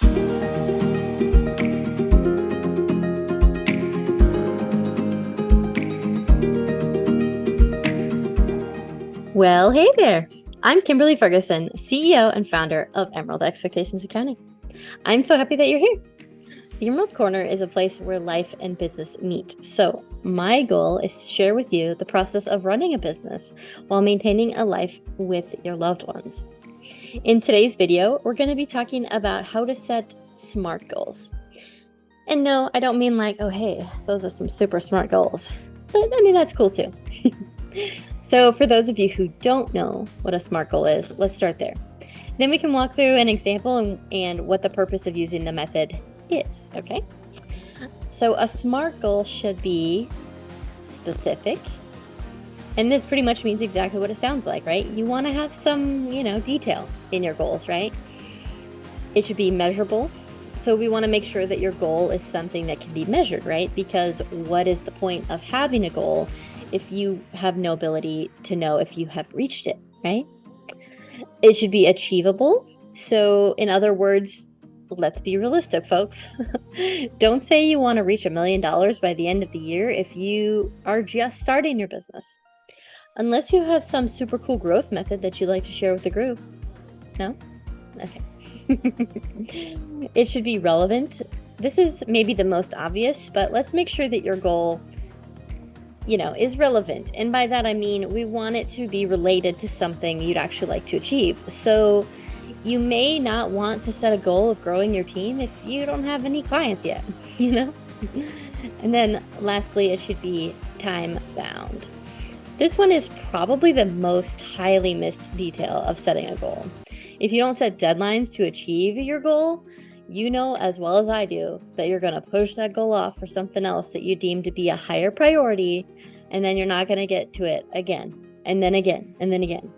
Well, hey there. I'm Kimberly Ferguson, CEO and founder of Emerald Expectations Accounting. I'm so happy that you're here. The Emerald Corner is a place where life and business meet. So my goal is to share with you the process of running a business while maintaining a life with your loved ones. In today's video, we're going to be talking about how to set SMART goals. And no, I don't mean like, oh, hey, those are some super smart goals. But I mean, that's cool too. So for those of you who don't know what a SMART goal is, let's start there. Then we can walk through an example and what the purpose of using the method is, okay? So a SMART goal should be specific. And this pretty much means exactly what it sounds like, right? You want to have some, detail in your goals, right? It should be measurable. So we want to make sure that your goal is something that can be measured, right? Because what is the point of having a goal if you have no ability to know if you have reached it, right? It should be achievable. So in other words, let's be realistic, folks. Don't say you want to reach $1 million by the end of the year if you are just starting your business. Unless you have some super cool growth method that you'd like to share with the group. No? Okay. It should be relevant. This is maybe the most obvious, but let's make sure that your goal is relevant. And by that, I mean, we want it to be related to something you'd actually like to achieve. So you may not want to set a goal of growing your team if you don't have any clients yet, And then lastly, it should be time bound. This one is probably the most highly missed detail of setting a goal. If you don't set deadlines to achieve your goal, you know as well as I do that you're going to push that goal off for something else that you deem to be a higher priority, and then you're not going to get to it again, and then again, and then again.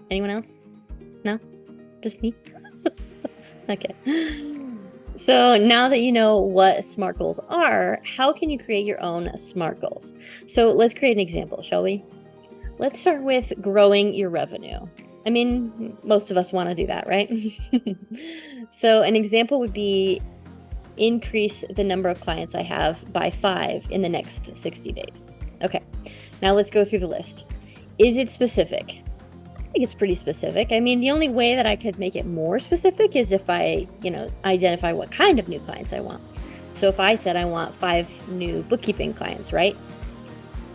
Anyone else? No? Just me? Okay. So now that you know what SMART goals are, how can you create your own SMART goals? So let's create an example, shall we? Let's start with growing your revenue. I mean, most of us want to do that, right? So an example would be increase the number of clients I have by 5 in the next 60 days. Okay, now let's go through the list. Is it specific? I think it's pretty specific. I mean, the only way that I could make it more specific is if I, identify what kind of new clients I want. So if I said I want 5 new bookkeeping clients, right?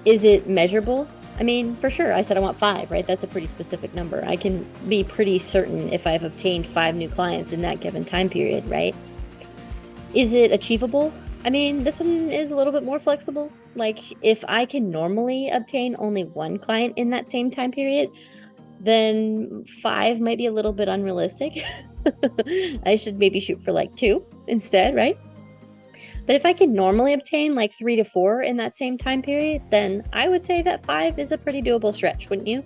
Is it measurable? I mean, for sure, I said I want 5, right? That's a pretty specific number. I can be pretty certain if I've obtained 5 new clients in that given time period, right? Is it achievable? I mean, this one is a little bit more flexible. Like, if I can normally obtain only 1 client in that same time period, then 5 might be a little bit unrealistic. I should maybe shoot for like 2 instead, right? But if I can normally obtain like 3 to 4 in that same time period, then I would say that 5 is a pretty doable stretch, wouldn't you?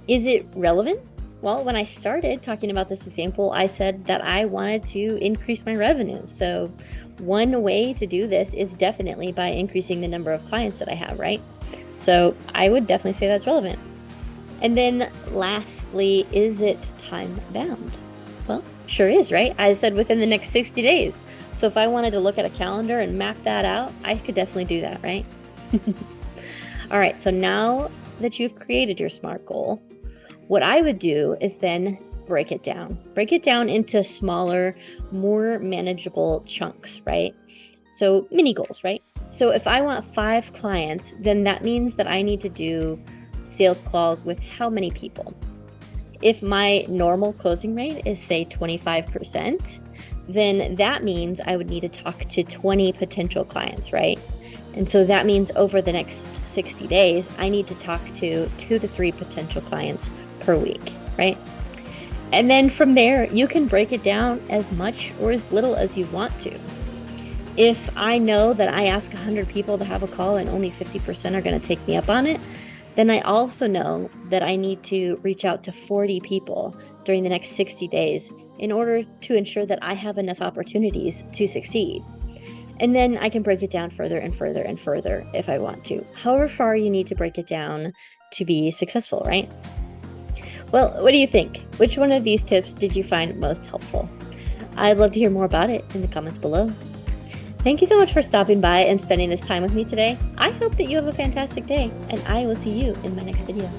Is it relevant? Well, when I started talking about this example, I said that I wanted to increase my revenue. So one way to do this is definitely by increasing the number of clients that I have, right? So I would definitely say that's relevant. And then lastly, is it time bound? Well, sure is, right? I said within the next 60 days. So if I wanted to look at a calendar and map that out, I could definitely do that, right? All right, so now that you've created your SMART goal, what I would do is then break it down. Break it down into smaller, more manageable chunks, right? So mini goals, right? So if I want 5 clients, then that means that I need to do sales calls with how many people? If my normal closing rate is, say, 25%, then that means I would need to talk to 20 potential clients, right? And so that means over the next 60 days, I need to talk to 2 to 3 potential clients per week, right? And then from there, you can break it down as much or as little as you want to. If I know that I ask 100 people to have a call and only 50% are going to take me up on it, then I also know that I need to reach out to 40 people during the next 60 days in order to ensure that I have enough opportunities to succeed. And then I can break it down further and further and further if I want to. However far you need to break it down to be successful, right? Well, what do you think? Which one of these tips did you find most helpful? I'd love to hear more about it in the comments below. Thank you so much for stopping by and spending this time with me today. I hope that you have a fantastic day, and I will see you in my next video.